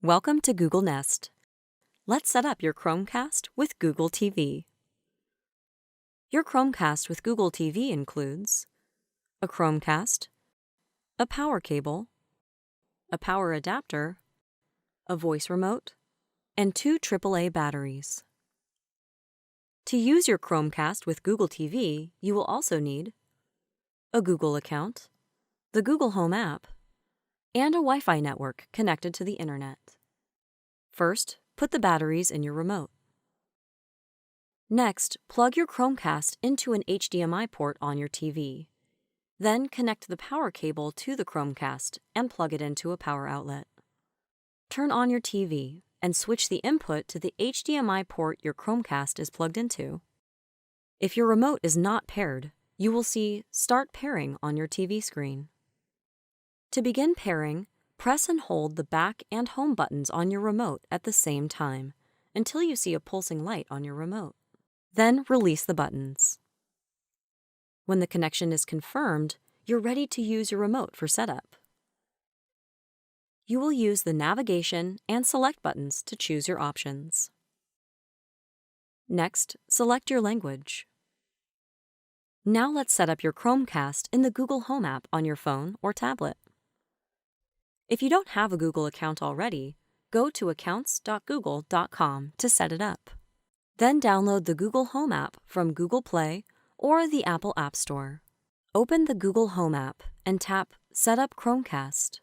Welcome to Google Nest. Let's set up your Chromecast with Google TV. Your Chromecast with Google TV includes a Chromecast, a power cable, a power adapter, a voice remote, and 2 AAA batteries. To use your Chromecast with Google TV, you will also need a Google account, the Google Home app, and a Wi-Fi network connected to the internet. First, put the batteries in your remote. Next, plug your Chromecast into an HDMI port on your TV. Then connect the power cable to the Chromecast and plug it into a power outlet. Turn on your TV and switch the input to the HDMI port your Chromecast is plugged into. If your remote is not paired, you will see Start Pairing on your TV screen. To begin pairing, press and hold the back and home buttons on your remote at the same time until you see a pulsing light on your remote. Then release the buttons. When the connection is confirmed, you're ready to use your remote for setup. You will use the navigation and select buttons to choose your options. Next, select your language. Now let's set up your Chromecast in the Google Home app on your phone or tablet. If you don't have a Google account already, go to accounts.google.com to set it up. Then download the Google Home app from Google Play or the Apple App Store. Open the Google Home app and tap Set up Chromecast.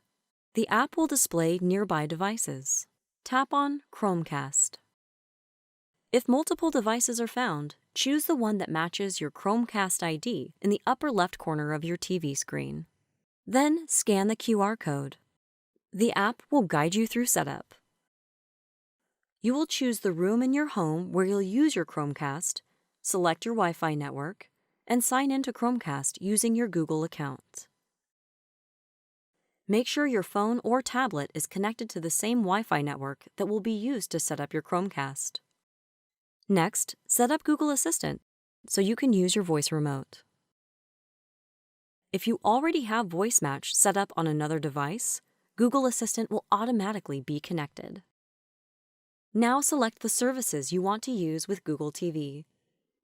The app will display nearby devices. Tap on Chromecast. If multiple devices are found, choose the one that matches your Chromecast ID in the upper left corner of your TV screen. Then scan the QR code. The app will guide you through setup. You will choose the room in your home where you'll use your Chromecast, select your Wi-Fi network, and sign into Chromecast using your Google account. Make sure your phone or tablet is connected to the same Wi-Fi network that will be used to set up your Chromecast. Next, set up Google Assistant so you can use your voice remote. If you already have Voice Match set up on another device, Google Assistant will automatically be connected. Now select the services you want to use with Google TV.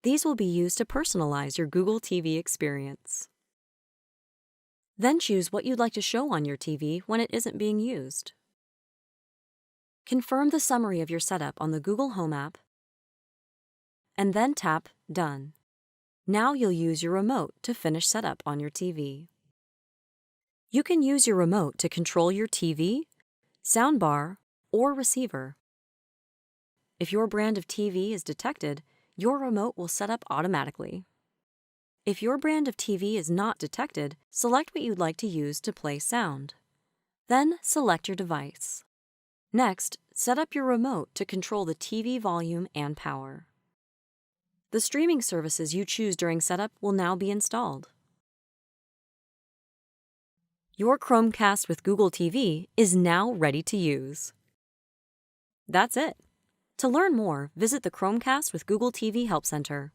These will be used to personalize your Google TV experience. Then choose what you'd like to show on your TV when it isn't being used. Confirm the summary of your setup on the Google Home app, and then tap Done. Now you'll use your remote to finish setup on your TV. You can use your remote to control your TV, soundbar, or receiver. If your brand of TV is detected, your remote will set up automatically. If your brand of TV is not detected, select what you'd like to use to play sound. Then select your device. Next, set up your remote to control the TV volume and power. The streaming services you choose during setup will now be installed. Your Chromecast with Google TV is now ready to use. That's it. To learn more, visit the Chromecast with Google TV Help Center.